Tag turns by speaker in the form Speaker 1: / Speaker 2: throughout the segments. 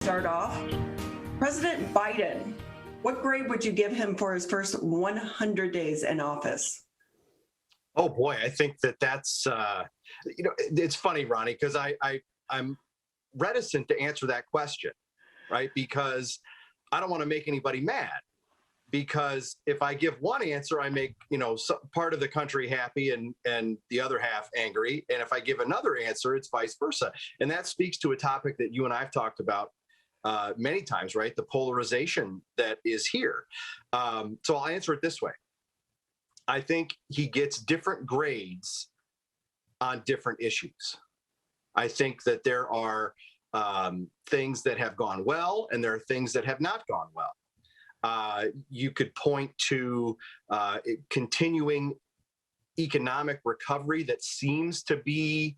Speaker 1: start off. President Biden, what grade would you give him for his first 100 days in office?
Speaker 2: Oh boy, I think that's it's funny, Ronnie, because I'm reticent to answer that question, right? Because I don't want to make anybody mad. Because if I give one answer, I make part of the country happy and the other half angry. And if I give another answer, it's vice versa. And that speaks to a topic that you and I have talked about many times, right? The polarization that is here. So I'll answer it this way. I think he gets different grades on different issues. I think that there are things that have gone well, and there are things that have not gone well. You could point to continuing economic recovery that seems to be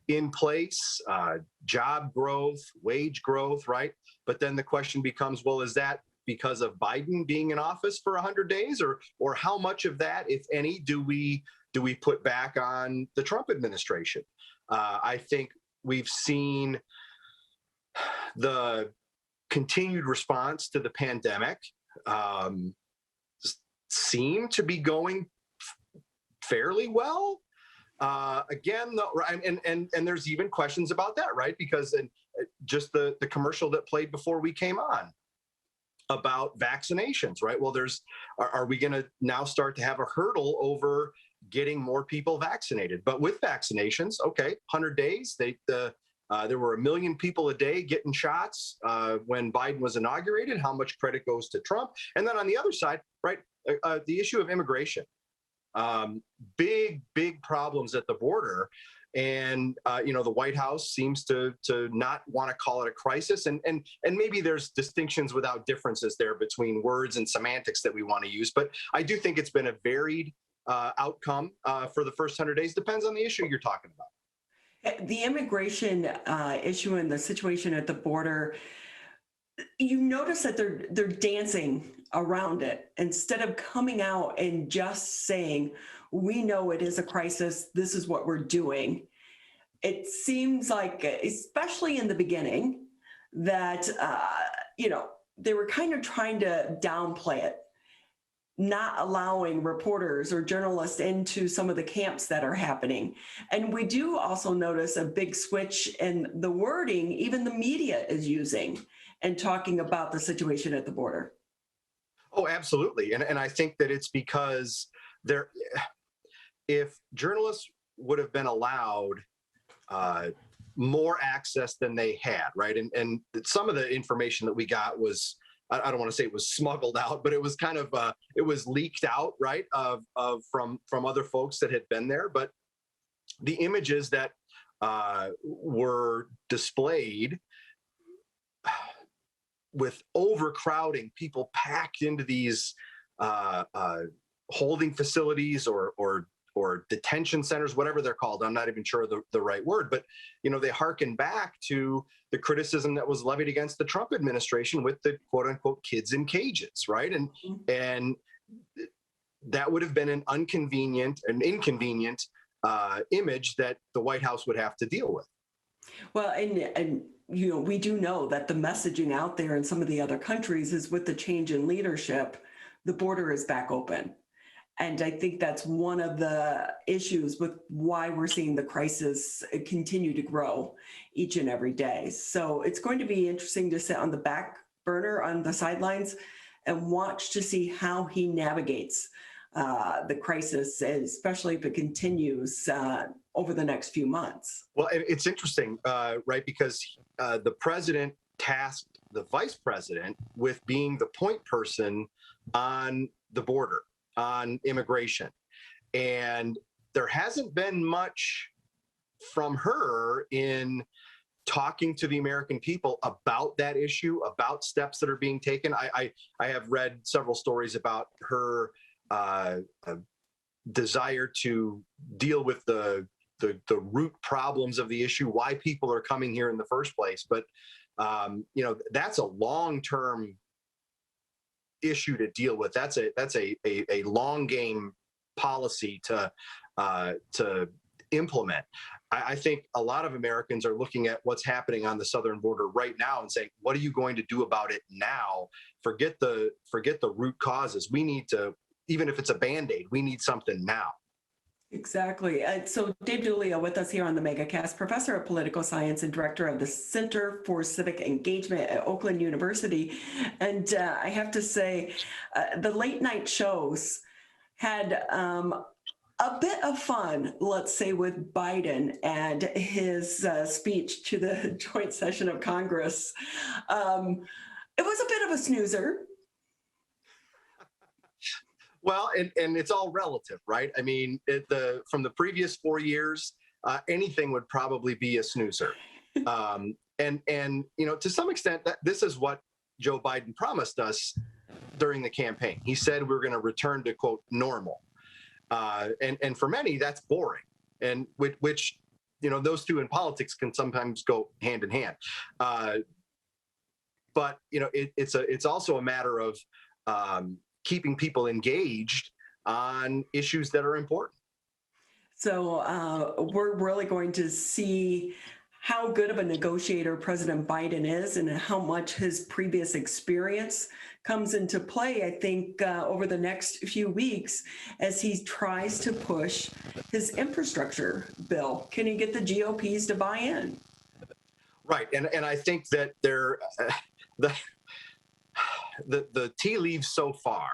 Speaker 2: in place, job growth, wage growth, right? But then the question becomes, well, is that because of Biden being in office for 100 days, or how much of that, if any, do we put back on the Trump administration? I think we've seen the continued response to the pandemic seem to be going fairly well. Again, and there's even questions about that, right? Because just the commercial that played before we came on about vaccinations, right? Well, are we going to now start to have a hurdle over getting more people vaccinated? But with vaccinations, okay, 100 days, there were 1 million people a day getting shots when Biden was inaugurated. How much credit goes to Trump? And then on the other side, right, the issue of immigration, big problems at the border. And the White House seems to not want to call it a crisis, and maybe there's distinctions without differences there between words and semantics that we want to use. But I do think it's been a varied outcome for the first 100 days. Depends on the issue you're talking about.
Speaker 1: The immigration issue and the situation at the border, you notice that they're dancing around it instead of coming out and just saying, we know it is a crisis, this is what we're doing. It seems like, especially in the beginning, that they were kind of trying to downplay it, not allowing reporters or journalists into some of the camps that are happening. And we do also notice a big switch in the wording even the media is using and talking about the situation at the border.
Speaker 2: Oh, absolutely. And I think that it's because if journalists would have been allowed more access than they had, right? And some of the information that we got was, I don't want to say it was smuggled out, but it was kind of it was leaked out, right? From other folks that had been there. But the images that were displayed with overcrowding, people packed into these holding facilities or detention centers, whatever they're called. I'm not even sure the right word, but they hearken back to the criticism that was levied against the Trump administration with the quote unquote kids in cages, right? And that would have been an inconvenient image that the White House would have to deal with.
Speaker 1: Well, and we do know that the messaging out there in some of the other countries is with the change in leadership, the border is back open. And I think that's one of the issues with why we're seeing the crisis continue to grow each and every day. So it's going to be interesting to sit on the back burner on the sidelines and watch to see how he navigates the crisis, especially if it continues over the next few months.
Speaker 2: Well, it's interesting, right? Because the president tasked the vice president with being the point person on the border, on immigration. And there hasn't been much from her in talking to the American people about that issue, about steps that are being taken. I have read several stories about her desire to deal with the root problems of the issue, why people are coming here in the first place. But that's a long-term issue to deal with. That's a long game policy to implement. I think a lot of Americans are looking at what's happening on the southern border right now and saying, what are you going to do about it now? Forget the root causes. We need to, even if it's a Band-Aid, we need something now.
Speaker 1: Exactly. So Dave Dulio with us here on the MegaCast, professor of political science and director of the Center for Civic Engagement at Oakland University. And I have to say, the late night shows had a bit of fun, let's say, with Biden and his speech to the joint session of Congress. It was a bit of a snoozer.
Speaker 2: Well, and it's all relative, right? I mean, from the previous 4 years, anything would probably be a snoozer. And to some extent, this is what Joe Biden promised us during the campaign. He said we're going to return to, quote, normal. And for many, that's boring. And which those two in politics can sometimes go hand in hand. But it's also a matter of keeping people engaged on issues that are important.
Speaker 1: So we're really going to see how good of a negotiator President Biden is and how much his previous experience comes into play, I think, over the next few weeks as he tries to push his infrastructure bill. Can he get the GOPs to buy in?
Speaker 2: Right. And I think that the tea leaves so far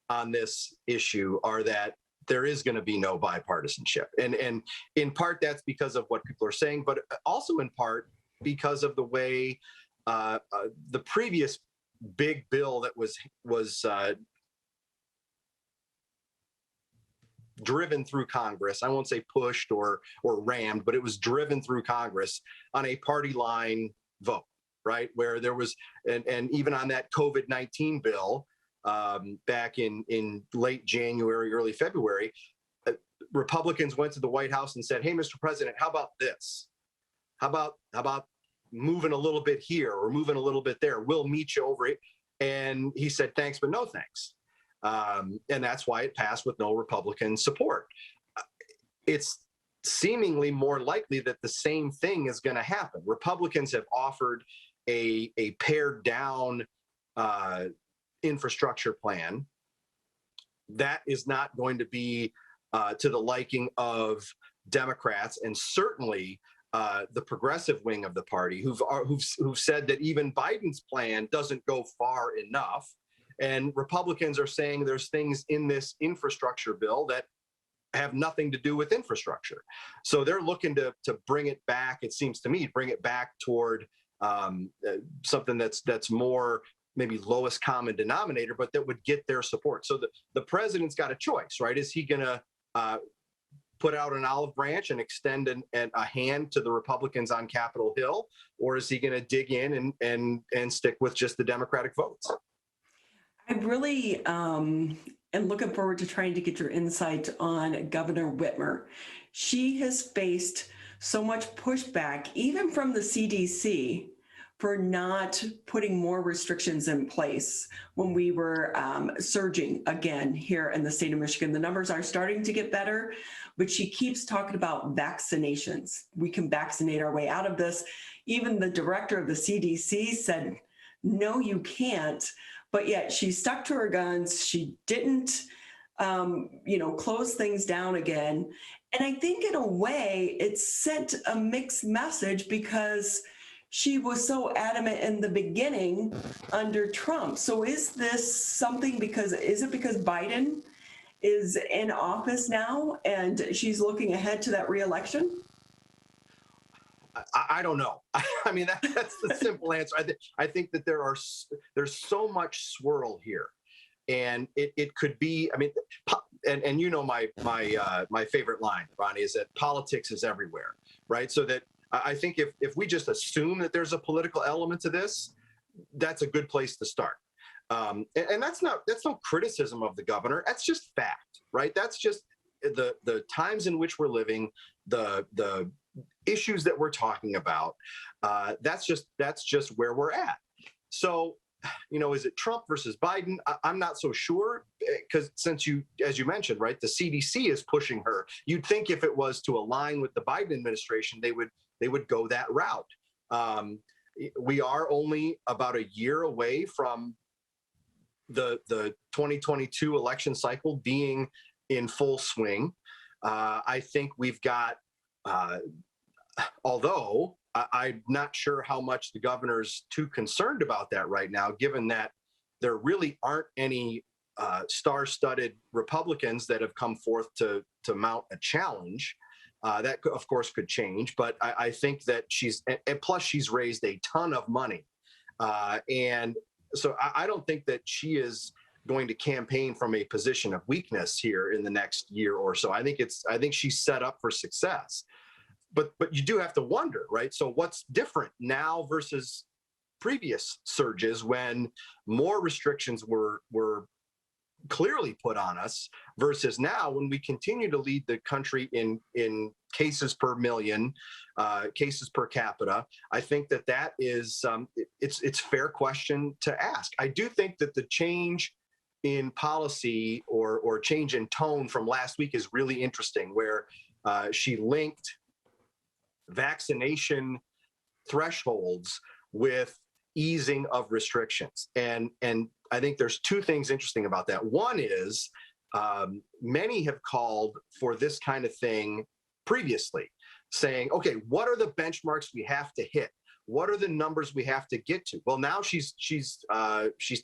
Speaker 2: on this issue are that there is going to be no bipartisanship. And in part, that's because of what people are saying, but also in part because of the way the previous big bill that was driven through Congress, I won't say pushed or rammed, but it was driven through Congress on a party line vote, right? Where there was, and even on that COVID-19 bill back in late January, early February, Republicans went to the White House and said, hey, Mr. President, how about this? How about moving a little bit here or moving a little bit there? We'll meet you over it. And he said, thanks, but no thanks. And that's why it passed with no Republican support. It's seemingly more likely that the same thing is going to happen. Republicans have offered a pared down infrastructure plan that is not going to be to the liking of Democrats, and certainly the progressive wing of the party, who've said that even Biden's plan doesn't go far enough. And Republicans are saying there's things in this infrastructure bill that have nothing to do with infrastructure. So they're looking to bring it back, it seems to me, bring it back toward something that's more maybe lowest common denominator, but that would get their support. So the president's got a choice, right? Is he going to put out an olive branch and extend a hand to the Republicans on Capitol Hill, or is he going to dig in and stick with just the Democratic votes?
Speaker 1: I really am looking forward to trying to get your insight on Governor Whitmer. She has faced so much pushback, even from the CDC, for not putting more restrictions in place when we were surging again here in the state of Michigan. The numbers are starting to get better, but she keeps talking about vaccinations. We can vaccinate our way out of this. Even the director of the CDC said, no, you can't. But yet she stuck to her guns. She didn't, close things down again. And I think in a way it sent a mixed message because she was so adamant in the beginning under Trump. So is this something is it because Biden is in office now and she's looking ahead to that reelection?
Speaker 2: I don't know. I mean, that's the simple answer. I think that there's so much swirl here, and it could be. I mean, and my favorite line, Ronnie, is that politics is everywhere, right? So that I think if we just assume that there's a political element to this, that's a good place to start. And that's no criticism of the governor. That's just fact, right? That's just the times in which we're living, the issues that we're talking about. That's just where we're at. So is it Trump versus Biden? I'm not so sure, because since as you mentioned, right, the CDC is pushing her. You'd think if it was to align with the Biden administration, they would go that route. We are only about a year away from the 2022 election cycle being in full swing. I think we've got, although I'm not sure how much the governor's too concerned about that right now, given that there really aren't any star-studded Republicans that have come forth to mount a challenge. That, of course, could change, but I think that and plus she's raised a ton of money. And so I don't think that she is going to campaign from a position of weakness here in the next year or so. I think she's set up for success. But you do have to wonder, right? So what's different now versus previous surges when more restrictions were clearly put on us, versus now when we continue to lead the country in cases per million, cases per capita? I think that is it's a fair question to ask. I do think that the change in policy or change in tone from last week is really interesting, where she linked vaccination thresholds with easing of restrictions. And I think there's two things interesting about that. One is many have called for this kind of thing previously, saying, okay, what are the benchmarks we have to hit? What are the numbers we have to get to? Well, now she's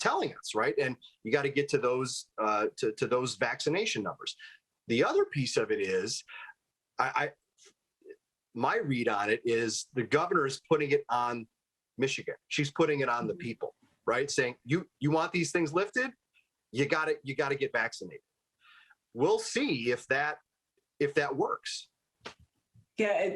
Speaker 2: telling us, right? And you got to get to those to those vaccination numbers. The other piece of it is, my read on it is the governor is putting it on Michigan. She's putting it on the people, right? Saying, you want these things lifted, you got to get vaccinated. We'll see if that works.
Speaker 1: Yeah,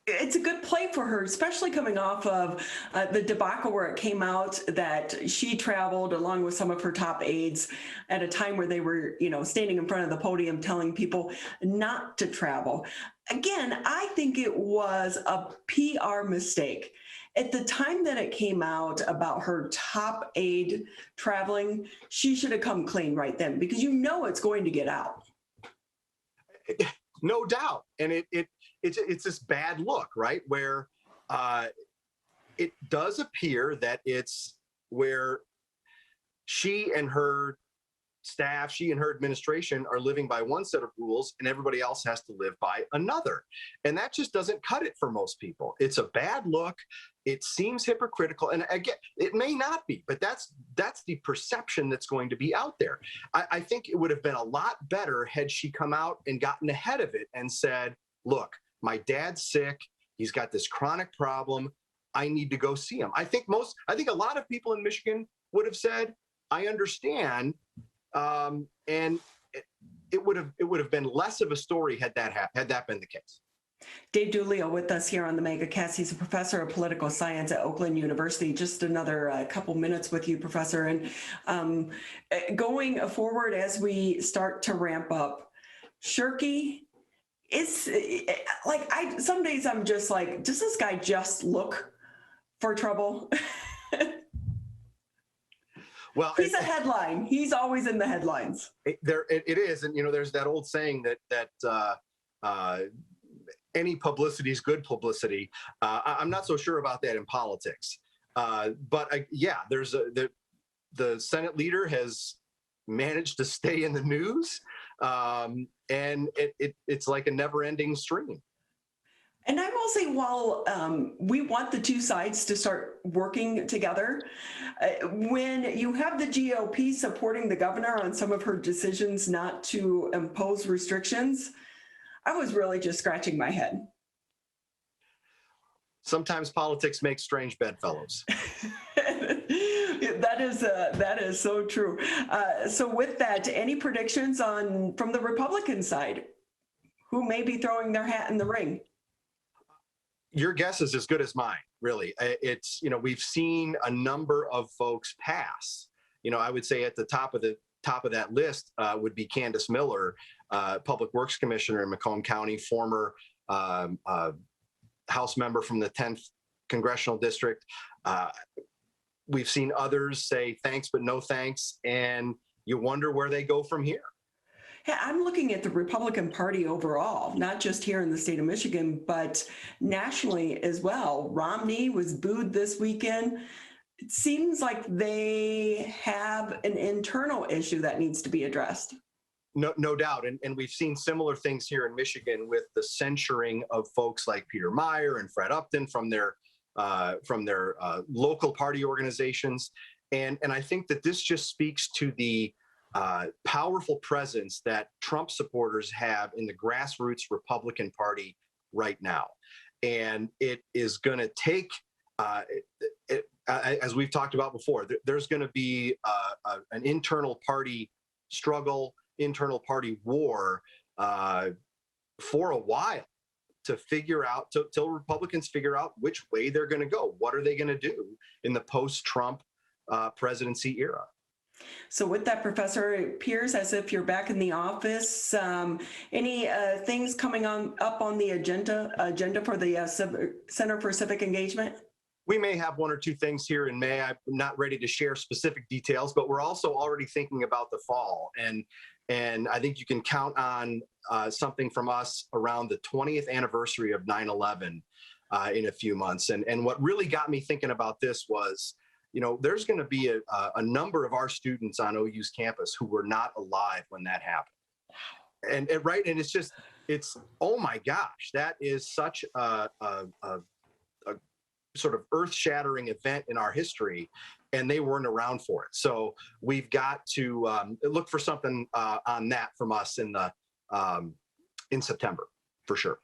Speaker 1: it's a good play for her, especially coming off of the debacle where it came out that she traveled along with some of her top aides at a time where they were, standing in front of the podium telling people not to travel. Again, I think it was a PR mistake. At the time that it came out about her top aide traveling, she should have come clean right then, because it's going to get out.
Speaker 2: No doubt. And it's this bad look, right? Where it does appear that it's where she and her staff, she and her administration are living by one set of rules and everybody else has to live by another. And that just doesn't cut it for most people. It's a bad look. It seems hypocritical. And again, it may not be, but that's the perception that's going to be out there. I think it would have been a lot better had she come out and gotten ahead of it and said, look, my dad's sick. He's got this chronic problem. I need to go see him. I think a lot of people in Michigan would have said, I understand. And it would have been less of a story had that been the case.
Speaker 1: Dave Dulio with us here on the MegaCast. He's a professor of political science at Oakland University. Just another couple minutes with you, Professor. And going forward as we start to ramp up, Shirky, it's like some days I'm just like, does this guy just look for trouble?
Speaker 2: Well,
Speaker 1: he's a headline. He's always in the headlines.
Speaker 2: It is, and there's that old saying that any publicity is good publicity. I'm not so sure about that in politics, but there's the Senate leader has managed to stay in the news, and it's like a never-ending stream.
Speaker 1: And I will say, while we want the two sides to start working together, when you have the GOP supporting the governor on some of her decisions not to impose restrictions, I was really just scratching my head.
Speaker 2: Sometimes politics makes strange bedfellows.
Speaker 1: That is so true. So with that, any predictions from the Republican side, who may be throwing their hat in the ring?
Speaker 2: Your guess is as good as mine, really. It's, we've seen a number of folks pass. I would say at the top of that list would be Candace Miller, Public Works Commissioner in Macomb County, former House member from the 10th Congressional District. we've seen others say thanks, but no thanks. And you wonder where they go from here.
Speaker 1: Yeah, I'm looking at the Republican Party overall, not just here in the state of Michigan, but nationally as well. Romney was booed this weekend. It seems like they have an internal issue that needs to be addressed.
Speaker 2: No doubt. And we've seen similar things here in Michigan with the censuring of folks like Peter Meyer and Fred Upton from their local party organizations. And I think that this just speaks to the powerful presence that Trump supporters have in the grassroots Republican Party right now. And it is going to take, as we've talked about before, there's going to be an internal party struggle, internal party war for a while to figure out, till Republicans figure out which way they're going to go. What are they going to do in the post-Trump presidency era?
Speaker 1: So with that, Professor, it appears as if you're back in the office. Any things coming up on the agenda for the Center for Civic Engagement?
Speaker 2: We may have one or two things here in May. I'm not ready to share specific details, but we're also already thinking about the fall. And I think you can count on something from us around the 20th anniversary of 9/11 in a few months. And what really got me thinking about this was, there's going to be a number of our students on OU's campus who were not alive when that happened. And right. And it's, oh my gosh, that is such a sort of earth-shattering event in our history, and they weren't around for it. So we've got to look for something on that from us in September, for sure.